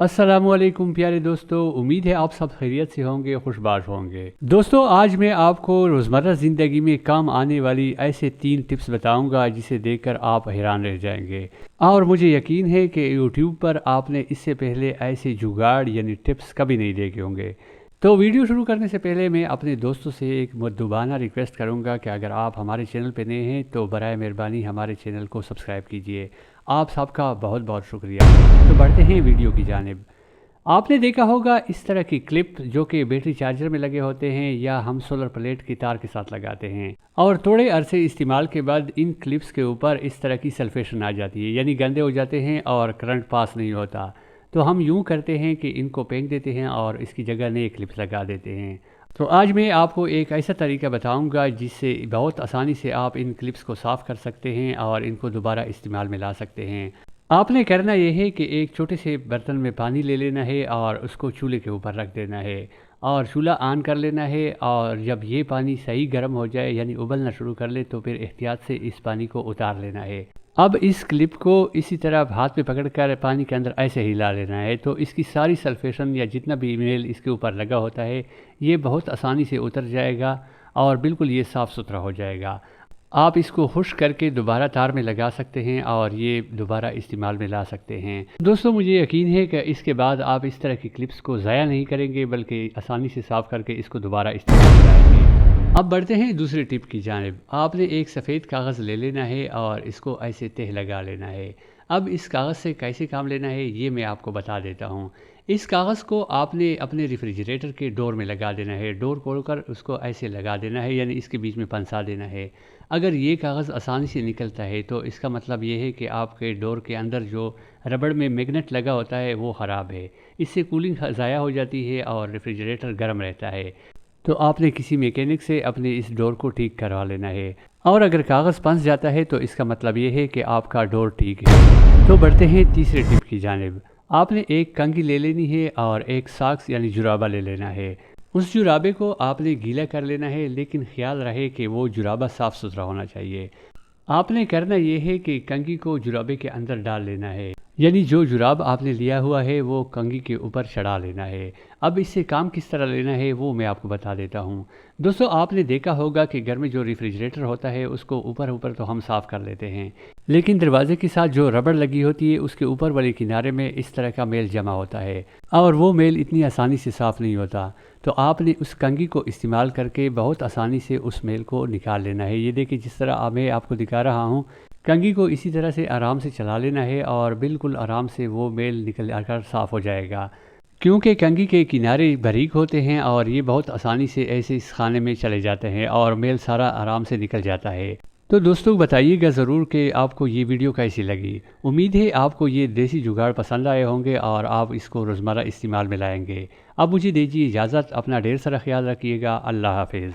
अस्सलामुअलैकुम प्यारे दोस्तों, उम्मीद है आप सब खैरियत से होंगे, खुशबाश होंगे। दोस्तों, आज मैं आपको रोज़मर्रा ज़िंदगी में काम आने वाली ऐसे 3 टिप्स बताऊंगा जिसे देखकर आप हैरान रह जाएंगे। और मुझे यकीन है कि यूट्यूब पर आपने इससे पहले ऐसे जुगाड़ यानी टिप्स कभी नहीं देखे होंगे। तो वीडियो शुरू करने से पहले मैं अपने दोस्तों से एक मुद्दुबाना रिक्वेस्ट करूंगा कि अगर आप हमारे चैनल पर नए हैं तो बराए मेहरबानी हमारे चैनल को सब्सक्राइब कीजिए। आप सबका बहुत बहुत शुक्रिया। तो बढ़ते हैं वीडियो की जानिब। आपने देखा होगा इस तरह की क्लिप जो कि बैटरी चार्जर में लगे होते हैं या हम सोलर प्लेट की तार के साथ लगाते हैं, और थोड़े अरसे इस्तेमाल के बाद इन क्लिप्स के ऊपर इस तरह की सल्फेशन आ जाती है, यानी गंदे हो जाते हैं और करंट पास नहीं होता। तो हम यूं करते हैं कि इनको फेंक देते हैं और इसकी जगह नए क्लिप्स लगा देते हैं। तो आज मैं आपको एक ऐसा तरीका बताऊंगा जिससे बहुत आसानी से आप इन क्लिप्स को साफ़ कर सकते हैं और इनको दोबारा इस्तेमाल में ला सकते हैं। आपने करना यह है कि एक छोटे से बर्तन में पानी ले लेना है और उसको चूल्हे के ऊपर रख देना है और चूल्हा ऑन कर लेना है। और जब ये पानी सही गर्म हो जाए यानी उबलना शुरू कर ले तो फिर एहतियात से इस पानी को उतार लेना है। अब इस क्लिप को इसी तरह हाथ में पकड़कर पानी के अंदर ऐसे हिला लेना है, तो इसकी सारी सल्फेशन या जितना भी मेल इसके ऊपर लगा होता है ये बहुत आसानी से उतर जाएगा और बिल्कुल ये साफ़ सुथरा हो जाएगा। आप इसको खुश्क करके दोबारा तार में लगा सकते हैं और ये दोबारा इस्तेमाल में ला सकते हैं। दोस्तों, मुझे यकीन है कि इसके बाद आप इस तरह की क्लिप्स को ज़ाया नहीं करेंगे बल्कि आसानी से साफ़ करके इसको दोबारा इस्तेमाल में लाएंगे। अब बढ़ते हैं दूसरी टिप की जानिब। आपने एक सफ़ेद कागज़ ले लेना है और इसको ऐसे तह लगा लेना है। अब इस कागज़ से कैसे काम लेना है ये मैं आपको बता देता हूँ। इस कागज़ को आपने अपने रेफ्रिजरेटर के डोर में लगा देना है। डोर खोलकर उसको ऐसे लगा देना है, यानी इसके बीच में फंसा देना है। अगर ये कागज़ आसानी से निकलता है तो इसका मतलब ये है कि आपके डोर के अंदर जो रबड़ में मैग्नेट लगा होता है वो ख़राब है। इससे कूलिंग ज़ाया हो जाती है और रेफ्रिजरेटर गर्म रहता है। तो आपने किसी मैकेनिक से अपने इस डोर को ठीक करवा लेना है। और अगर कागज़ फंस जाता है तो इसका मतलब ये है कि आपका डोर ठीक है। तो बढ़ते हैं तीसरे टिप की जानिब। आपने एक कंघी ले लेनी है और एक सॉक्स यानी जुराबा ले लेना है। उस जुराबे को आपने गीला कर लेना है, लेकिन ख्याल रहे कि वो जुराबा साफ़ सुथरा होना चाहिए। आपने करना ये है कि कंघी को जुराबे के अंदर डाल लेना है, यानी जो जुराब आपने लिया हुआ है वो कंघी के ऊपर चढ़ा लेना है। अब इससे काम किस तरह लेना है वो मैं आपको बता देता हूँ। दोस्तों, आपने देखा होगा कि घर में जो रेफ्रिजरेटर होता है उसको ऊपर ऊपर तो हम साफ़ कर लेते हैं, लेकिन दरवाजे के साथ जो रबड़ लगी होती है उसके ऊपर वाले किनारे में इस तरह का मेल जमा होता है और वो मेल इतनी आसानी से साफ़ नहीं होता। तो आपने उस कंघी को इस्तेमाल करके बहुत आसानी से उस मेल को निकाल लेना है। ये देखिए, जिस तरह मैं आपको दिखा रहा हूँ, कंघी को इसी तरह से आराम से चला लेना है और बिल्कुल आराम से वो मेल निकल कर साफ़ हो जाएगा। क्योंकि कंघी के किनारे बारीक होते हैं और ये बहुत आसानी से ऐसे इस खाने में चले जाते हैं और मेल सारा आराम से निकल जाता है। तो दोस्तों, बताइएगा ज़रूर कि आपको ये वीडियो कैसी लगी। उम्मीद है आपको ये देसी जुगाड़ पसंद आए होंगे और आप इसको रोज़मर्रा इस्तेमाल में लाएंगे। अब मुझे दीजिए इजाज़त। अपना ढेर सारा ख्याल रखिएगा। अल्लाह हाफिज़।